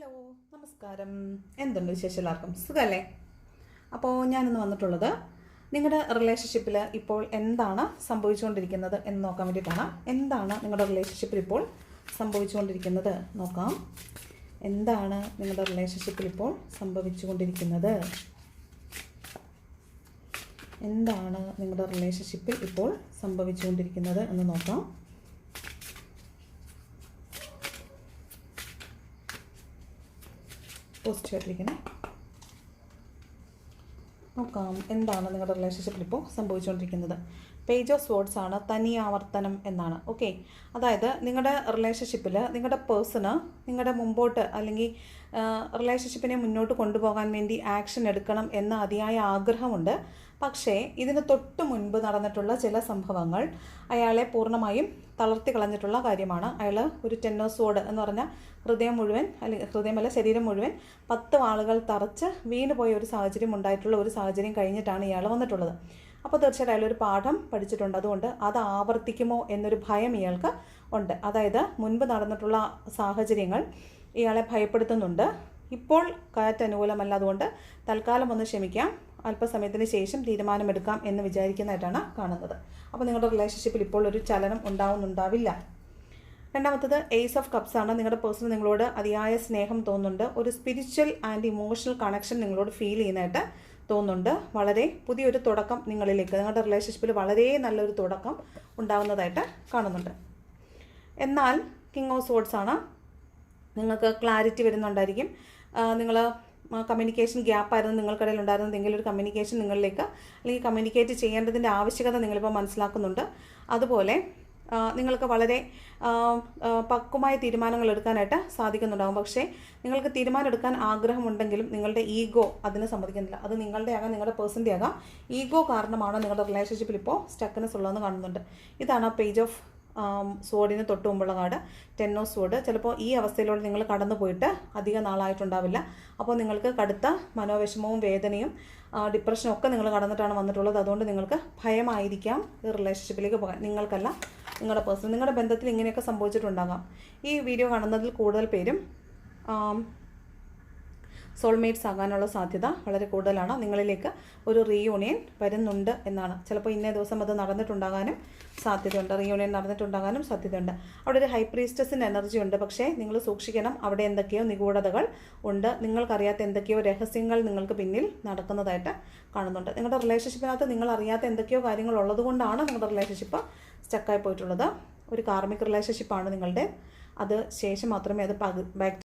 Hello, നമസ്കാരം. എന്തുണ്ട് വിശേഷം? എല്ലാവർക്കും സുഖമല്ലേ? അപ്പോൾ ഞാനിന്ന് വന്നിട്ടുള്ളത് നിങ്ങളുടെ റിലേഷൻഷിപ്പിൽ ഇപ്പോൾ എന്താണ് സംഭവിച്ചുകൊണ്ടിരിക്കുന്നത് എന്ന് നോക്കാൻ വേണ്ടിയിട്ടാണ്. എന്താണ് നിങ്ങളുടെ റിലേഷൻഷിപ്പിൽ ഇപ്പോൾ സംഭവിച്ചുകൊണ്ടിരിക്കുന്നത് നോക്കാം. എന്താണ് നിങ്ങളുടെ റിലേഷൻഷിപ്പിൽ ഇപ്പോൾ സംഭവിച്ചുകൊണ്ടിരിക്കുന്നത്? എന്താണ് നിങ്ങളുടെ റിലേഷൻഷിപ്പിൽ ഇപ്പോൾ സംഭവിച്ചുകൊണ്ടിരിക്കുന്നത് എന്ന് നോക്കാം. പോസിറ്റീവായിട്ടിരിക്കണേ. നോക്കാം എന്താണ് നിങ്ങളുടെ റിലേഷൻഷിപ്പിൽ ഇപ്പോൾ സംഭവിച്ചുകൊണ്ടിരിക്കുന്നത്. പേജ് ഓഫ് സ്വേർഡ്സ് ആണ്, തനി ആവർത്തനം എന്നാണ്. ഓക്കെ, അതായത് നിങ്ങളുടെ റിലേഷൻഷിപ്പിൽ നിങ്ങളുടെ പേഴ്സണ് നിങ്ങളുടെ മുമ്പോട്ട് അല്ലെങ്കിൽ റിലേഷൻഷിപ്പിനെ മുന്നോട്ട് കൊണ്ടുപോകാൻ വേണ്ടി ആക്ഷൻ എടുക്കണം എന്ന അതിയായ ആഗ്രഹമുണ്ട്. പക്ഷേ ഇതിന് തൊട്ട് മുൻപ് നടന്നിട്ടുള്ള ചില സംഭവങ്ങൾ അയാളെ പൂർണ്ണമായും തളർത്തി കളഞ്ഞിട്ടുള്ള കാര്യമാണ്. അയാൾ ഒരു 10 ഓഫ് സോർഡ് എന്ന് പറഞ്ഞാൽ ഹൃദയം മുഴുവൻ, അല്ലെങ്കിൽ ഹൃദയമല്ല ശരീരം മുഴുവൻ 10 വാളുകൾ തറച്ച് വീണുപോയ ഒരു സാഹചര്യം ഉണ്ടായിട്ടുള്ള ഒരു സാഹചര്യം കഴിഞ്ഞിട്ടാണ് ഇയാൾ വന്നിട്ടുള്ളത്. അപ്പോൾ തീർച്ചയായിട്ടും അയാളൊരു പാഠം പഠിച്ചിട്ടുണ്ട്. അതുകൊണ്ട് അത് ആവർത്തിക്കുമോ എന്നൊരു ഭയം ഇയാൾക്ക് ഉണ്ട്. അതായത് മുൻപ് നടന്നിട്ടുള്ള സാഹചര്യങ്ങൾ ഇയാളെ ഭയപ്പെടുത്തുന്നുണ്ട്. ഇപ്പോൾ കാറ്റ് അനുകൂലമല്ല, അതുകൊണ്ട് തൽക്കാലം ഒന്ന് ക്ഷമിക്കാം, അല്പസമയത്തിന് ശേഷം തീരുമാനമെടുക്കാം എന്ന് വിചാരിക്കുന്നതായിട്ടാണ് കാണുന്നത്. അപ്പോൾ നിങ്ങളുടെ റിലേഷൻഷിപ്പിൽ ഇപ്പോൾ ഒരു ചലനം ഉണ്ടാവില്ല. രണ്ടാമത്തത് ഏസ് ഓഫ് കപ്സ് ആണ്. നിങ്ങളുടെ പേഴ്സൺ നിങ്ങളോട് അതിയായ സ്നേഹം തോന്നുന്നുണ്ട്. ഒരു സ്പിരിച്വൽ ആൻഡ് ഇമോഷണൽ കണക്ഷൻ നിങ്ങളോട് ഫീൽ ചെയ്യുന്നതായിട്ട് തോന്നുന്നുണ്ട്. വളരെ പുതിയൊരു തുടക്കം നിങ്ങളിലേക്ക്, നിങ്ങളുടെ റിലേഷൻഷിപ്പിൽ വളരെ നല്ലൊരു തുടക്കം ഉണ്ടാകുന്നതായിട്ട് കാണുന്നുണ്ട്. എന്നാൽ കിങ് ഓഫ് സോർഡ്സ് ആണ്. നിങ്ങൾക്ക് ക്ലാരിറ്റി വരുന്നുണ്ടായിരിക്കും. നിങ്ങൾ കമ്മ്യൂണിക്കേഷൻ ഗ്യാപ്പായിരുന്നു നിങ്ങൾക്കിടയിൽ ഉണ്ടായിരുന്നതെങ്കിൽ ഒരു കമ്മ്യൂണിക്കേഷൻ നിങ്ങളിലേക്ക്, അല്ലെങ്കിൽ കമ്മ്യൂണിക്കേറ്റ് ചെയ്യേണ്ടതിൻ്റെ ആവശ്യകത നിങ്ങളിപ്പോൾ മനസ്സിലാക്കുന്നുണ്ട്. അതുപോലെ നിങ്ങൾക്ക് വളരെ പക്വമായ തീരുമാനങ്ങൾ എടുക്കാനായിട്ട് സാധിക്കുന്നുണ്ടാകും. പക്ഷേ നിങ്ങൾക്ക് തീരുമാനം എടുക്കാൻ ആഗ്രഹമുണ്ടെങ്കിലും നിങ്ങളുടെ ഈഗോ അതിന് സമ്മതിക്കുന്നില്ല. അത് നിങ്ങളുടെ ആകാം, നിങ്ങളുടെ പേഴ്സൻ്റെ ആകാം. ഈഗോ കാരണമാണ് നിങ്ങളുടെ റിലേഷൻഷിപ്പിൽ ഇപ്പോൾ സ്റ്റക്നെസ് ഉള്ളതെന്ന് കാണുന്നുണ്ട്. ഇതാണ് പേജ് ഓഫ് സോഡിന് തൊട്ട് മുമ്പുള്ള കാർഡ്, 10 ഓഫ് സോഡ്. ചിലപ്പോൾ ഈ അവസ്ഥയിലൂടെ നിങ്ങൾ കടന്നു പോയിട്ട് അധിക നാളായിട്ടുണ്ടാവില്ല. അപ്പോൾ നിങ്ങൾക്ക് കടുത്ത മനോവിഷമവും വേദനയും ഡിപ്രഷനും ഒക്കെ നിങ്ങൾ കടന്നിട്ടാണ് വന്നിട്ടുള്ളത്. അതുകൊണ്ട് നിങ്ങൾക്ക് ഭയമായിരിക്കാം ഈ റിലേഷൻഷിപ്പിലേക്ക് പോകാൻ. നിങ്ങൾക്കല്ല, നിങ്ങളുടെ പേഴ്സൺ, നിങ്ങളുടെ ബന്ധത്തിൽ ഇങ്ങനെയൊക്കെ സംഭവിച്ചിട്ടുണ്ടാകാം. ഈ വീഡിയോ കാണുന്നതിൽ കൂടുതൽ പേരും സോൾമേറ്റ്സ് ആകാനുള്ള സാധ്യത വളരെ കൂടുതലാണ്. നിങ്ങളിലേക്ക് ഒരു റീയൂണിയൻ വരുന്നുണ്ട് എന്നാണ്. ചിലപ്പോൾ ഇന്നേ ദിവസം അത് നടന്നിട്ടുണ്ടാകാനും സാധ്യതയുണ്ട്, റീയൂണിയൻ നടന്നിട്ടുണ്ടാകാനും സാധ്യതയുണ്ട്. അവിടെ ഒരു ഹൈ പ്രീസ്റ്റസിൻ്റെ എനർജി ഉണ്ട്. പക്ഷേ നിങ്ങൾ സൂക്ഷിക്കണം, അവിടെ എന്തൊക്കെയോ നിഗൂഢതകൾ ഉണ്ട്. നിങ്ങൾക്കറിയാത്ത എന്തൊക്കെയോ രഹസ്യങ്ങൾ നിങ്ങൾക്ക് പിന്നിൽ നടക്കുന്നതായിട്ട് കാണുന്നുണ്ട്. നിങ്ങളുടെ റിലേഷൻഷിപ്പിനകത്ത് നിങ്ങൾ അറിയാത്ത എന്തൊക്കെയോ കാര്യങ്ങൾ ഉള്ളതുകൊണ്ടാണ് നിങ്ങളുടെ റിലേഷൻഷിപ്പ് സ്റ്റക്കായി പോയിട്ടുള്ളത്. ഒരു കാർമിക് റിലേഷൻഷിപ്പാണ് നിങ്ങളുടെ. അത് ശേഷം മാത്രമേ അത് ബാക്ക്